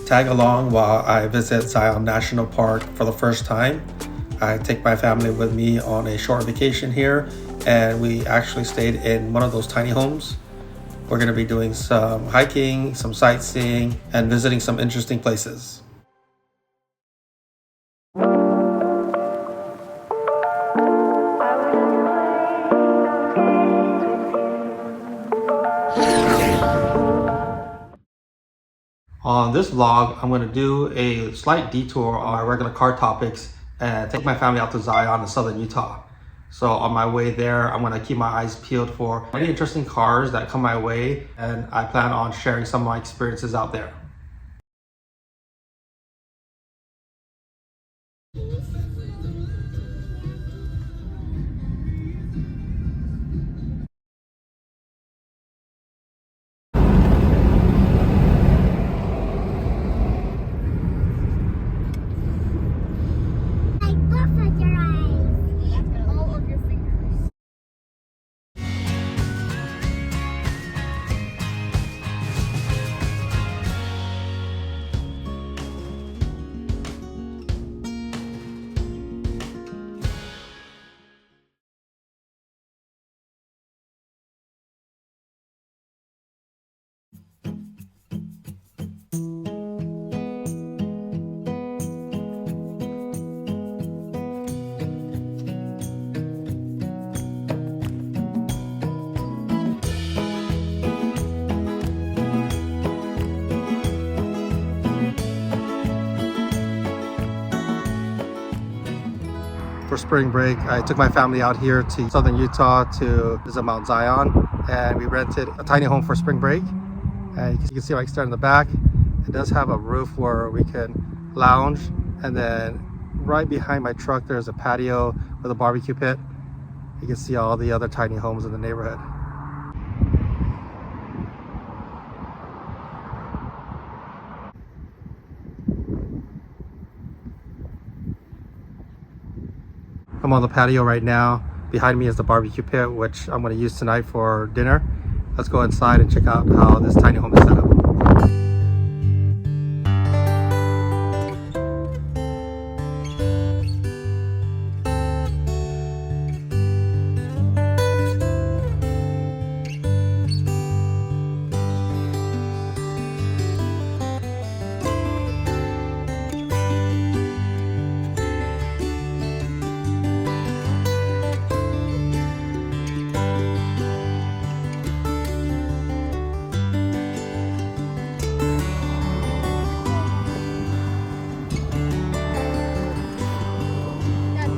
tag along while I visit Zion National Park for the first time. I take my family with me on a short vacation here, and we actually stayed in one of those tiny homes. We're going to be doing some hiking, some sightseeing, and visiting some interesting places. On this vlog, I'm going to do a slight detour on our regular car topics and take my family out to Zion in southern Utah. So on my way there, I'm going to keep my eyes peeled for any interesting cars that come my way, and I plan on sharing some of my experiences out there. For spring break, I took my family out here to southern Utah to visit Mount Zion, and we rented a tiny home for spring break. And you can see my exterior in the back. It does have a roof where we can lounge, and then right behind my truck there's a patio with a barbecue pit. You can see all the other tiny homes in the neighborhood. I'm on the patio right now. Behind me is the barbecue pit, which I'm going to use tonight for dinner. Let's go inside and check out how this tiny home is set up.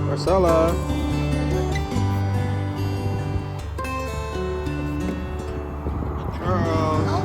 Marcella. Charles.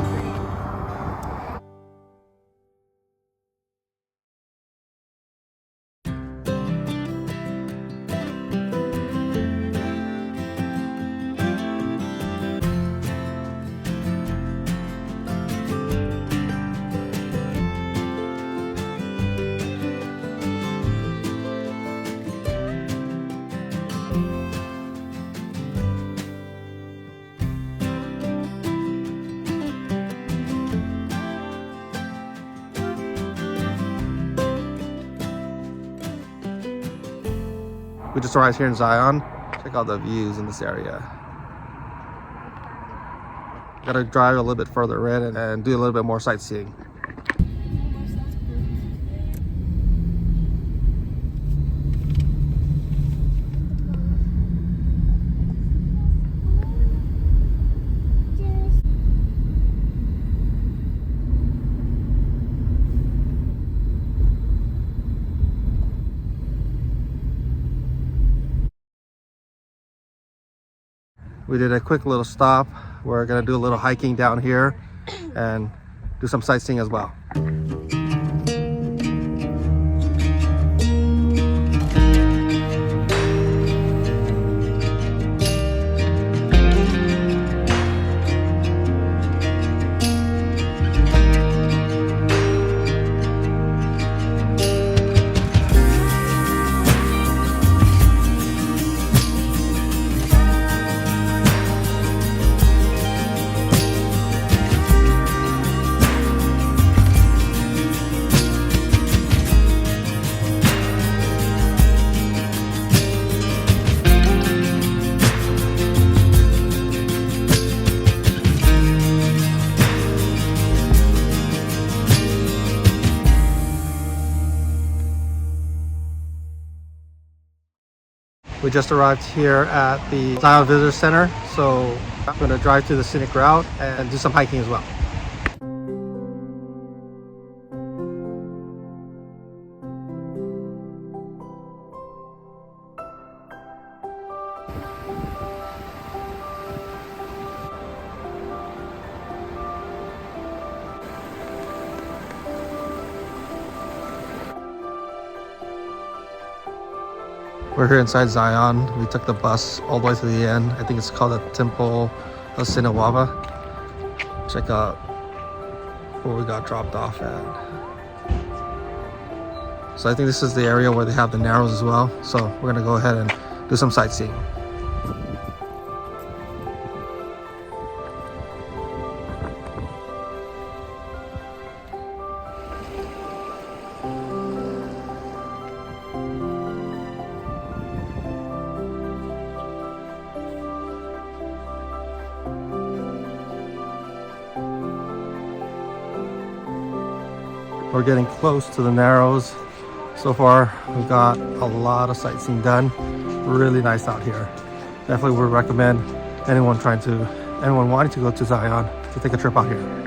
We just arrived here in Zion. Check out the views in this area. Gotta drive a little bit further in and do a little bit more sightseeing. We did a quick little stop. We're gonna do a little hiking down here and do some sightseeing as well. We just arrived here at the Zion Visitor Center, so I'm going to drive to the Scenic route and do some hiking as well. We're here inside Zion. We took the bus all the way to the end. I think it's called the Temple of Sinawava. Check out where we got dropped off at. So I think this is the area where they have the Narrows as well. So we're gonna go ahead and do some sightseeing. We're getting close to the Narrows. So far, we've got a lot of sightseeing done. Really nice out here. Definitely would recommend anyone wanting to go to Zion to take a trip out here.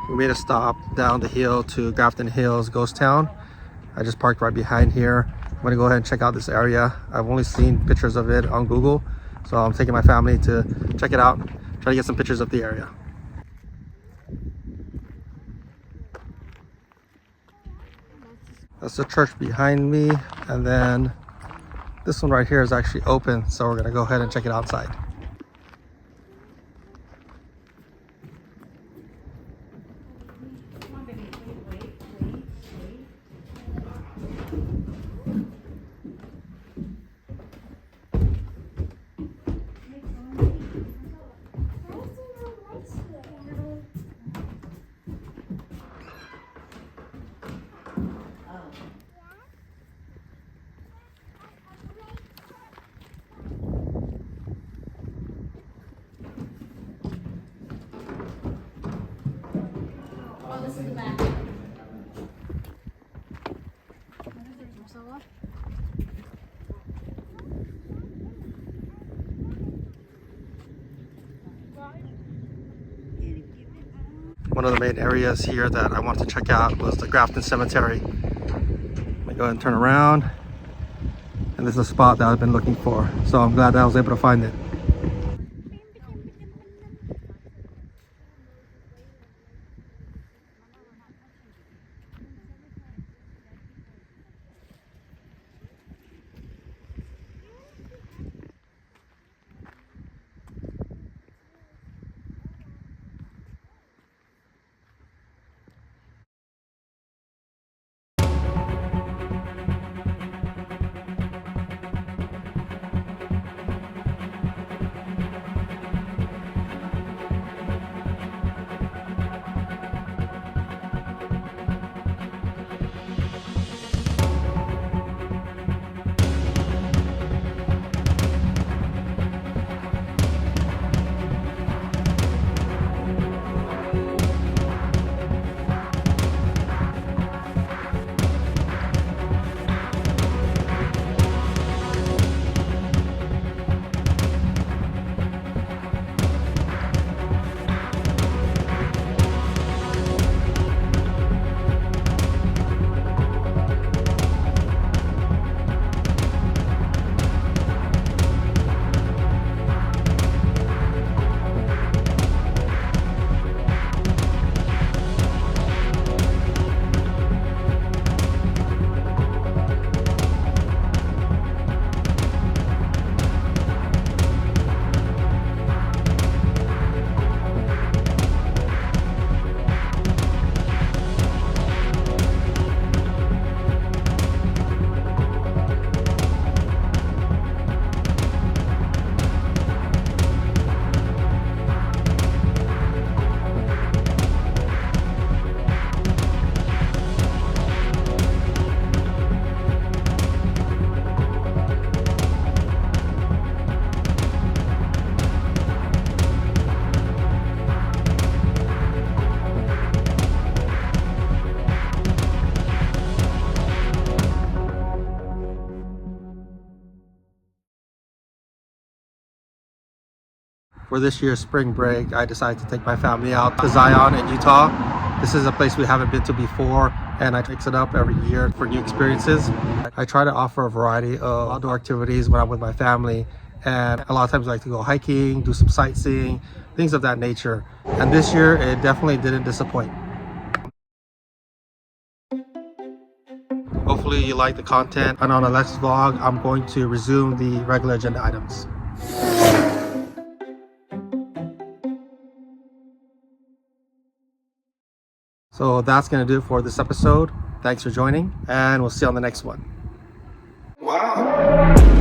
We made a stop down the hill to Grafton Hills Ghost Town. I just parked right behind here. I'm gonna go ahead and check out this area. I've only seen pictures of it on Google, so I'm taking my family to check it out, try to get some pictures of the area. That's the church behind me, and then this one right here is actually open, so we're gonna go ahead and check it outside. One of the main areas here that I wanted to check out was the Grafton Cemetery. Let me go ahead and turn around. And this is a spot that I've been looking for. So I'm glad that I was able to find it. For this year's spring break, I decided to take my family out to Zion in Utah. This is a place we haven't been to before, and I mix it up every year for new experiences. I try to offer a variety of outdoor activities when I'm with my family, and a lot of times I like to go hiking, do some sightseeing, things of that nature. And this year, it definitely didn't disappoint. Hopefully you like the content, and on the next vlog, I'm going to resume the regular agenda items. So that's going to do it for this episode. Thanks for joining, and we'll see you on the next one. Wow.